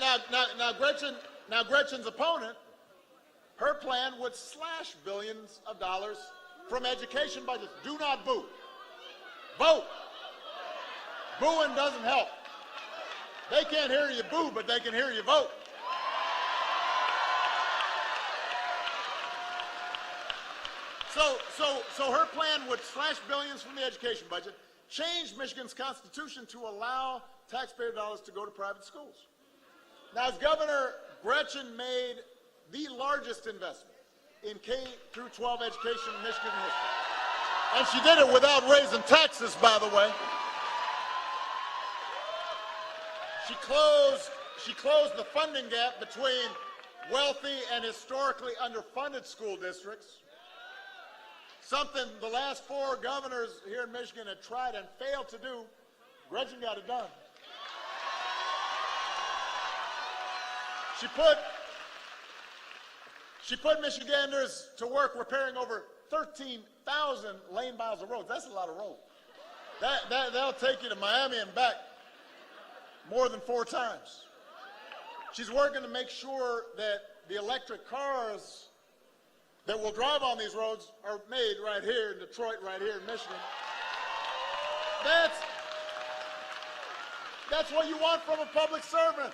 Now Gretchen's opponent, her plan would slash billions of dollars from education budgets. Do not boo. Vote. Booing doesn't help. They can't hear you boo, but they can hear you vote. So her plan would slash billions from the education budget, change Michigan's constitution to allow taxpayer dollars to go to private schools. Now, as governor, Gretchen made the largest investment in K-12 education in Michigan history. And she did it without raising taxes, by the way. She closed the funding gap between wealthy and historically underfunded school districts, something the last 4 governors here in Michigan had tried and failed to do. Gretchen got it done. She put Michiganders to work repairing over 13,000 lane miles of roads. That's a lot of roads. That'll take you to Miami and back more than 4 times. She's working to make sure that the electric cars that will drive on these roads are made right here in Detroit, right here in Michigan. That's what you want from a public servant.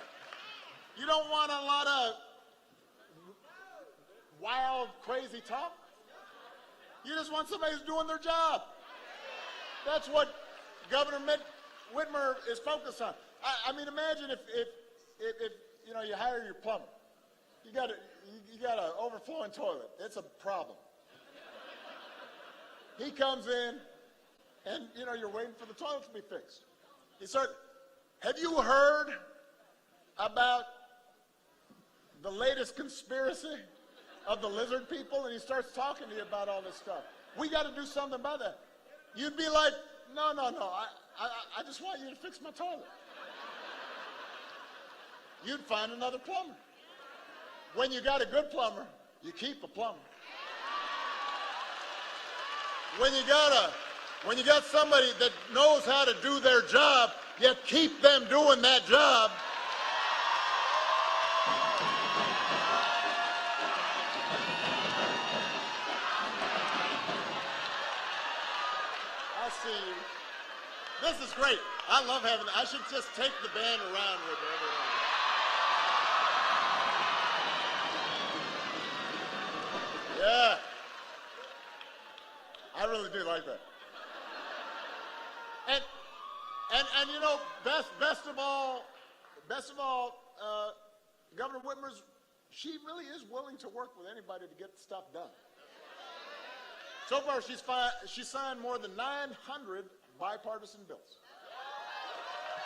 You don't want a lot of wild, crazy talk. You just want somebody who's doing their job. That's what Governor Whitmer is focused on. I mean, imagine if you know, you hire your plumber. You got an overflowing toilet. It's a problem. He comes in, and you know, you're waiting for the toilet to be fixed. Have you heard about the latest conspiracy of the lizard people? And he starts talking to you about all this stuff. We got to do something about that. You'd be like, no, I just want you to fix my toilet. You'd find another plumber. When you got a good plumber, you keep a plumber. When you got somebody that knows how to do their job, you keep them doing that job. I see you. This is great. I love having. I should just take the band around with everyone. Yeah, I really do like that. And you know, best of all, Governor Whitmer's, she really is willing to work with anybody to get stuff done. So far, she's signed more than 900 bipartisan bills.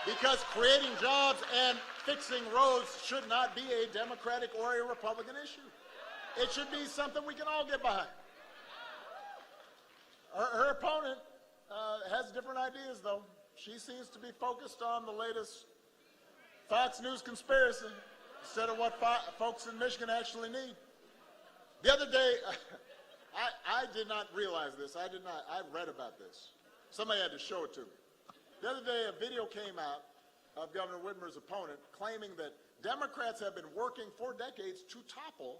Because creating jobs and fixing roads should not be a Democratic or a Republican issue. It should be something we can all get behind. Her opponent has different ideas, though. She seems to be focused on the latest Fox News conspiracy instead of what folks in Michigan actually need. The other day, I did not realize this. I read about this. Somebody had to show it to me. The other day, a video came out of Governor Whitmer's opponent claiming that Democrats have been working for decades to topple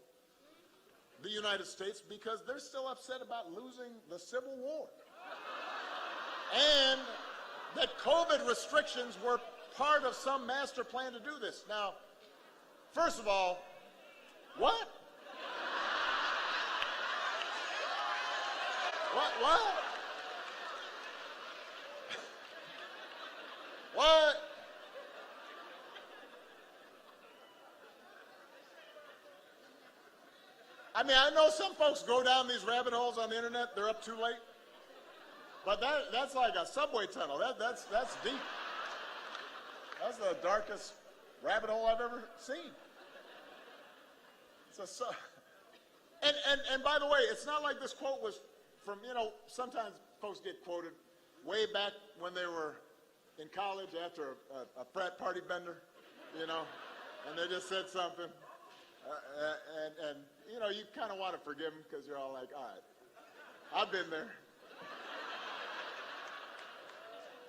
the United States because they're still upset about losing the Civil War. And that COVID restrictions were part of some master plan to do this. Now, first of all, what? What? What? I mean, I know some folks go down these rabbit holes on the internet. They're up too late. But that's like a subway tunnel. That's deep. That's the darkest rabbit hole I've ever seen. And by the way, it's not like this quote was from, you know, sometimes folks get quoted way back when they were in college after a frat party bender, you know, and they just said something. And you know, you kind of want to forgive them because you're all like, all right, I've been there.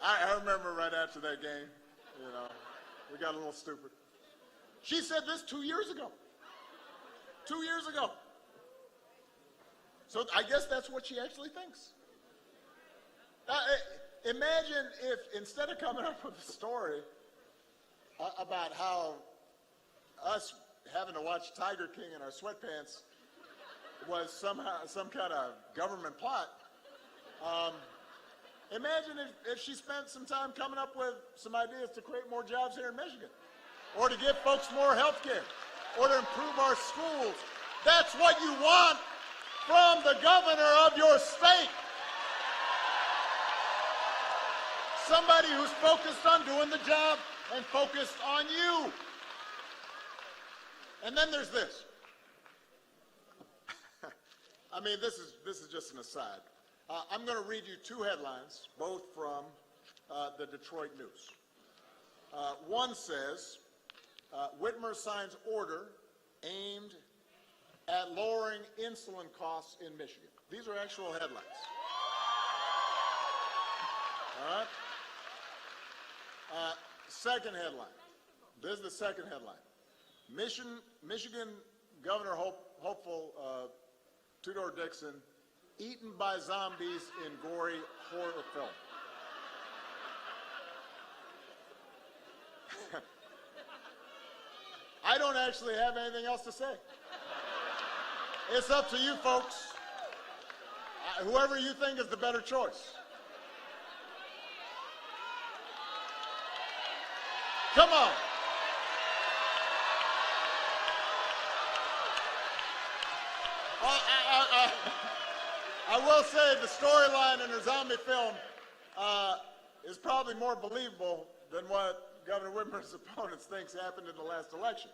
I remember right after that game, you know, we got a little stupid. She said this 2 years ago. 2 years ago. So I guess that's what she actually thinks. Imagine if instead of coming up with a story about how us having to watch Tiger King in our sweatpants was somehow some kind of government plot, imagine if she spent some time coming up with some ideas to create more jobs here in Michigan, or to give folks more health care, or to improve our schools. That's what you want from the governor of your state. Somebody who's focused on doing the job and focused on you. And then there's this. I mean, this is just an aside. I'm going to read you two headlines, both from the Detroit News. One says, Whitmer signs order aimed at lowering insulin costs in Michigan. These are actual headlines. All right? Second headline. This is the second headline. Michigan Governor hopeful Tudor Dixon eaten by zombies in gory horror film. I don't actually have anything else to say. It's up to you folks. Whoever you think is the better choice. Come on. I will say the storyline in the zombie film is probably more believable than what Governor Whitmer's opponents thinks happened in the last election.